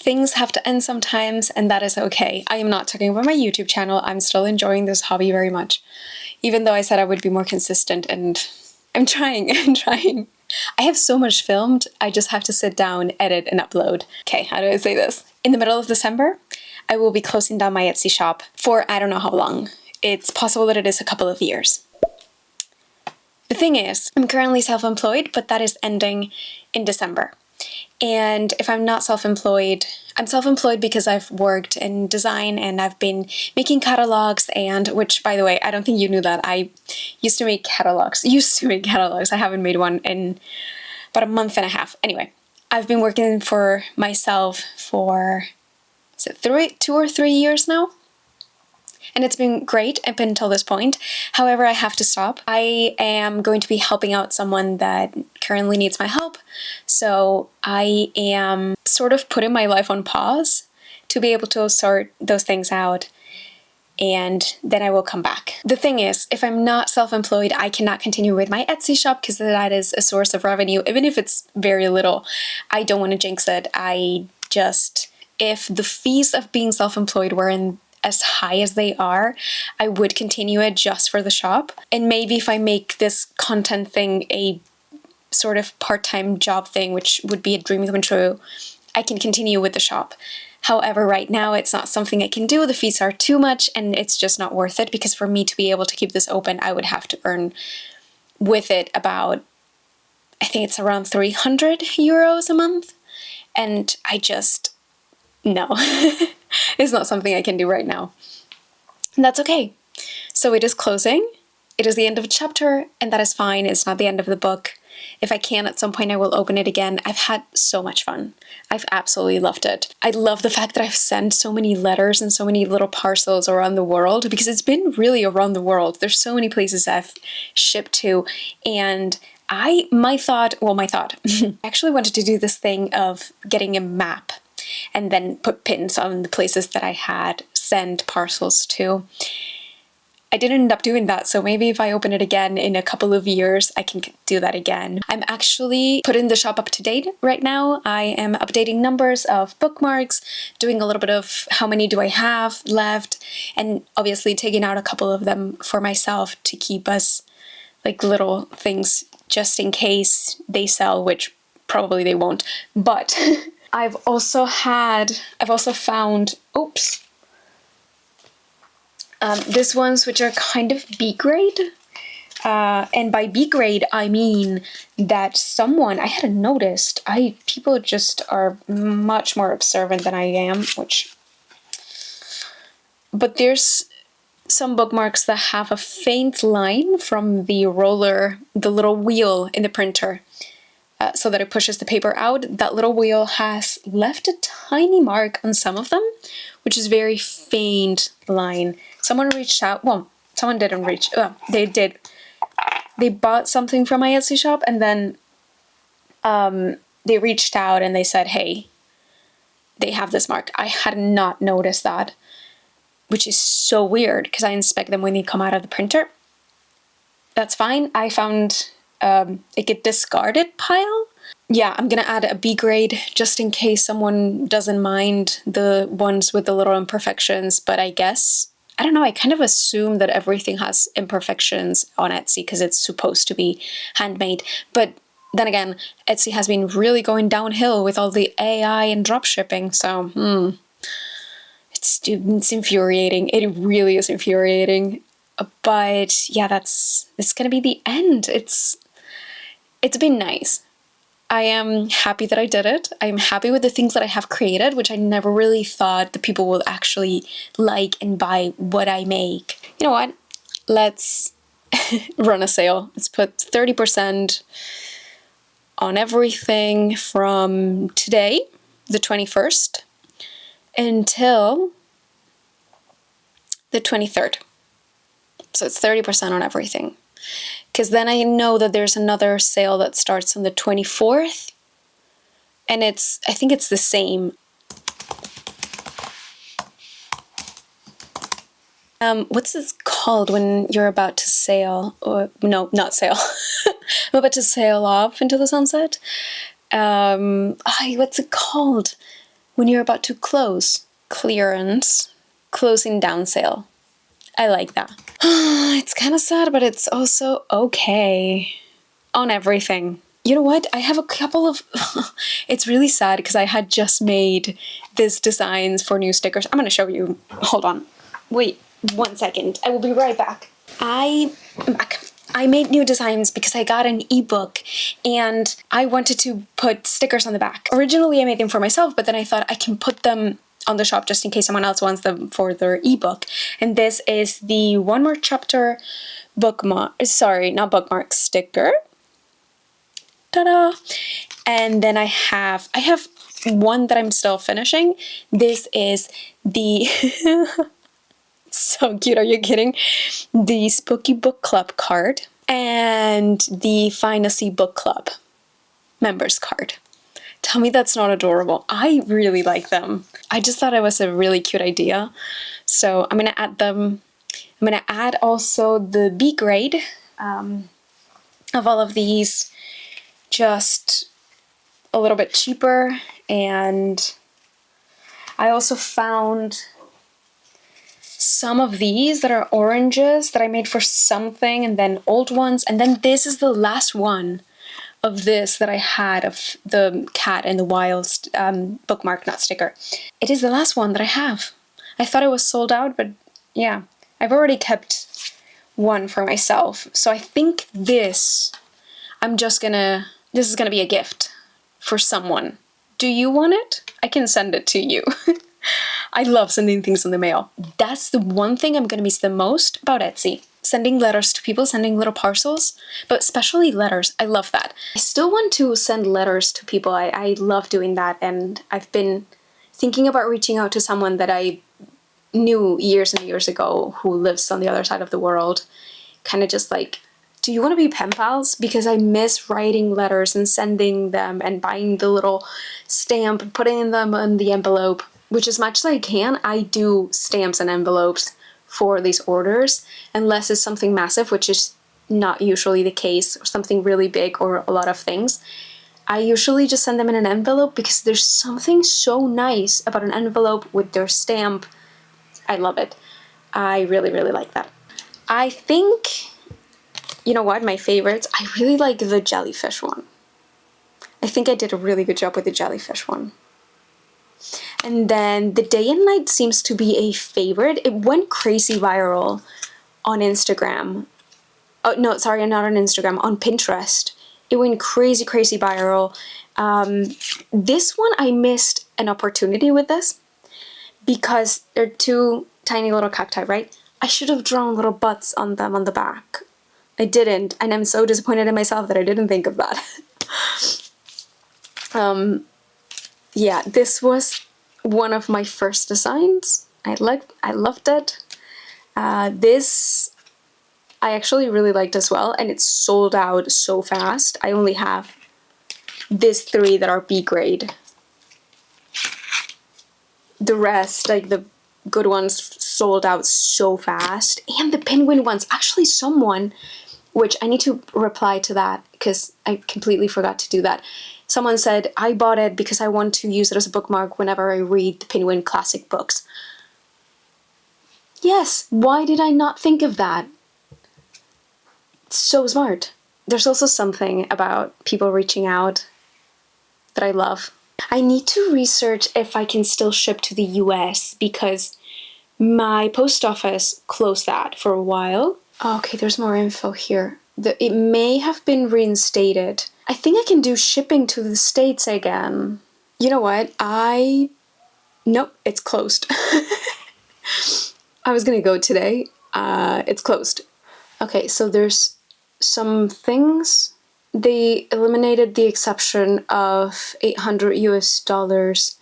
things have to end sometimes, and that is okay. I am not talking about my YouTube channel. I'm still enjoying this hobby very much, even though I said I would be more consistent, and I'm trying. I'm trying. I have so much filmed, I just have to sit down, edit, and upload. Okay, how do I say this? In the middle of December, I will be closing down my Etsy shop for I don't know how long. It's possible that it is a couple of years. The thing is, I'm currently self-employed, but that is ending in December. And if I'm not self-employed, I'm self-employed because I've worked in design and I've been making catalogs, and which, by the way, I don't think you knew that I used to make catalogs. I haven't made one in about a month and a half. Anyway, I've been working for myself for, is it 2 or 3 years now? And it's been great up until this point. However, I have to stop. I am going to be helping out someone that currently needs my help. So I am sort of putting my life on pause to be able to sort those things out. And then I will come back. The thing is, if I'm not self-employed, I cannot continue with my Etsy shop because that is a source of revenue, even if it's very little. I don't want to jinx it. If the fees of being self-employed weren't as high as they are, I would continue it just for the shop. And maybe if I make this content thing a sort of part-time job thing, which would be a dream come true, I can continue with the shop. However, right now it's not something I can do. The fees are too much and it's just not worth it, because for me to be able to keep this open, I would have to earn with it about, I think it's around 300 euros a month. And no. It's not something I can do right now. And that's okay. So it is closing. It is the end of a chapter, and that is fine. It's not the end of the book. If I can, at some point I will open it again. I've had so much fun. I've absolutely loved it. I love the fact that I've sent so many letters and so many little parcels around the world, because it's been really around the world. There's so many places I've shipped to, and my thought, I actually wanted to do this thing of getting a map and then put pins on the places that I had sent parcels to. I didn't end up doing that, so maybe if I open it again in a couple of years, I can do that again. I'm actually putting the shop up to date right now. I am updating numbers of bookmarks, doing a little bit of how many do I have left, and obviously taking out a couple of them for myself to keep as like little things just in case they sell, which probably they won't. But I've also found, these ones which are kind of B grade. And by B grade, I mean that I hadn't noticed. People just are much more observant than I am, but there's some bookmarks that have a faint line from the little wheel in the printer. So that it pushes the paper out. That little wheel has left a tiny mark on some of them, which is very faint line. Someone reached out. Well, someone didn't reach. They did. They bought something from my Etsy shop, and then they reached out and they said, "Hey, they have this mark." I had not noticed that, which is so weird because I inspect them when they come out of the printer. That's fine. I found like a discarded pile. Yeah, I'm gonna add a B grade just in case someone doesn't mind the ones with the little imperfections, but I don't know, I kind of assume that everything has imperfections on Etsy because it's supposed to be handmade. But then again, Etsy has been really going downhill with all the AI and dropshipping, so it's infuriating. It really is infuriating. But yeah, it's gonna be the end. It's been nice. I am happy that I did it. I'm happy with the things that I have created, which I never really thought the people will actually like and buy what I make. You know what? Let's run a sale. Let's put 30% on everything from today, the 21st, until the 23rd. So it's 30% on everything. Because then I know that there's another sale that starts on the 24th. And I think it's the same. What's this called when you're about to sail? Or no, not sail. I'm about to sail off into the sunset. What's it called? when you're about to close. Clearance, closing down sale. I like that. It's kind of sad, but it's also okay on everything. You know what? I have a couple of... It's really sad because I had just made these designs for new stickers. I'm going to show you. Hold on. Wait 1 second. I will be right back. I'm back. I made new designs because I got an ebook and I wanted to put stickers on the back. Originally I made them for myself, but then I thought I can put them on the shop just in case someone else wants them for their ebook. And this is the One More Chapter bookmark, sorry, not bookmark, sticker. Ta-da! And then I have one that I'm still finishing. This is the so cute, are you kidding? The Spooky Book Club card and the Fantasy Book Club members card. Tell me that's not adorable. I really like them. I just thought it was a really cute idea. So I'm gonna add them. I'm gonna add also the B grade of all of these, just a little bit cheaper. And I also found some of these that are oranges that I made for something, and then old ones. And then this is the last one of this that I had of the cat in the wild bookmark, not sticker. It is the last one that I have. I thought it was sold out, but yeah, I've already kept one for myself. So I think this is gonna be a gift for someone. Do you want it? I can send it to you. I love sending things in the mail. That's the one thing I'm gonna miss the most about Etsy. Sending letters to people, sending little parcels, but especially letters. I love that. I still want to send letters to people. I love doing that, and I've been thinking about reaching out to someone that I knew years and years ago who lives on the other side of the world. Kind of just like, do you want to be pen pals? Because I miss writing letters and sending them and buying the little stamp and putting them in the envelope, which as much as I can, I do stamps and envelopes for these orders, unless it's something massive, which is not usually the case, or something really big or a lot of things. I usually just send them in an envelope because there's something so nice about an envelope with their stamp. I love it. I really, really like that. I think, you know what, my favorites, I really like the jellyfish one. I think I did a really good job with the jellyfish one. And then the day and night seems to be a favorite. It went crazy viral on Instagram. Oh, no, sorry, not on Instagram, on Pinterest. It went crazy, crazy viral. This one, I missed an opportunity with this because they're two tiny little cacti, right? I should have drawn little butts on them on the back. I didn't, and I'm so disappointed in myself that I didn't think of that. Yeah, this was one of my first designs. I loved it. This I actually really liked as well, and it's sold out so fast. I only have these 3 that are B grade. The rest, like the good ones, sold out so fast. And the penguin ones, actually someone, which I need to reply to that because I completely forgot to do that. Someone said, I bought it because I want to use it as a bookmark whenever I read the Penguin classic books. Yes, why did I not think of that? It's so smart. There's also something about people reaching out that I love. I need to research if I can still ship to the US because my post office closed that for a while. Okay, there's more info here. It may have been reinstated. I think I can do shipping to the States again. You know what? Nope, it's closed. I was gonna go today. It's closed. Okay, so there's some things. They eliminated the exception of $800 US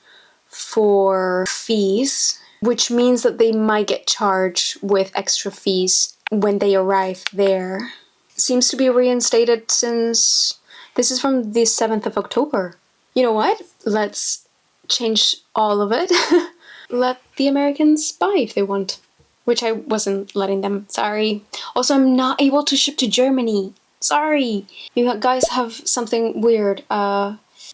for fees, which means that they might get charged with extra fees when they arrive there. Seems to be reinstated since this is from the 7th of October. You know what? Let's change all of it. Let the Americans buy if they want, which I wasn't letting them. Sorry. Also, I'm not able to ship to Germany. Sorry. You guys have something weird.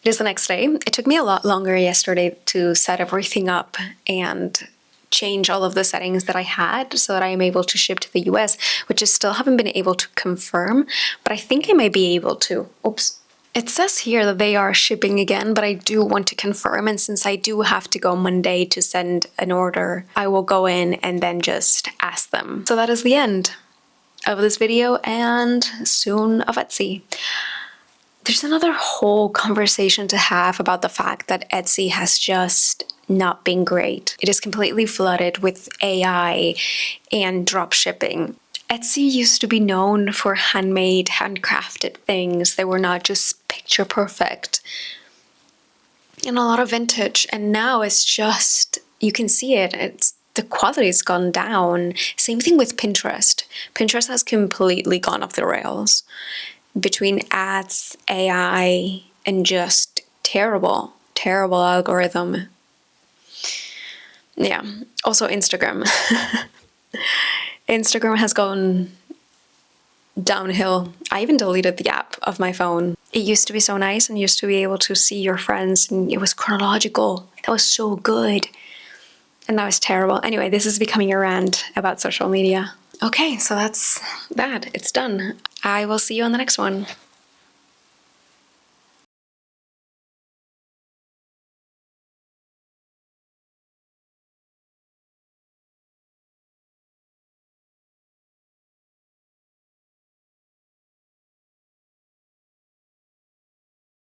It is the next day. It took me a lot longer yesterday to set everything up and change all of the settings that I had so that I am able to ship to the US, which I still haven't been able to confirm, but I think I might be able to. Oops. It says here that they are shipping again, but I do want to confirm, and since I do have to go Monday to send an order, I will go in and then just ask them. So that is the end of this video and soon of Etsy. There's another whole conversation to have about the fact that Etsy has just not been great. It is completely flooded with AI and drop shipping. Etsy used to be known for handmade, handcrafted things. They were not just picture perfect and a lot of vintage. And now it's just, you can see it. The quality's gone down. Same thing with Pinterest. Pinterest has completely gone off the rails between ads, AI, and just terrible algorithm. Yeah. Also Instagram. Instagram has gone downhill. I even deleted the app of my phone. It used to be so nice and used to be able to see your friends, and it was chronological. That was so good. And now it's terrible. Anyway, this is becoming a rant about social media. Okay, so that's that. It's done. I will see you on the next one.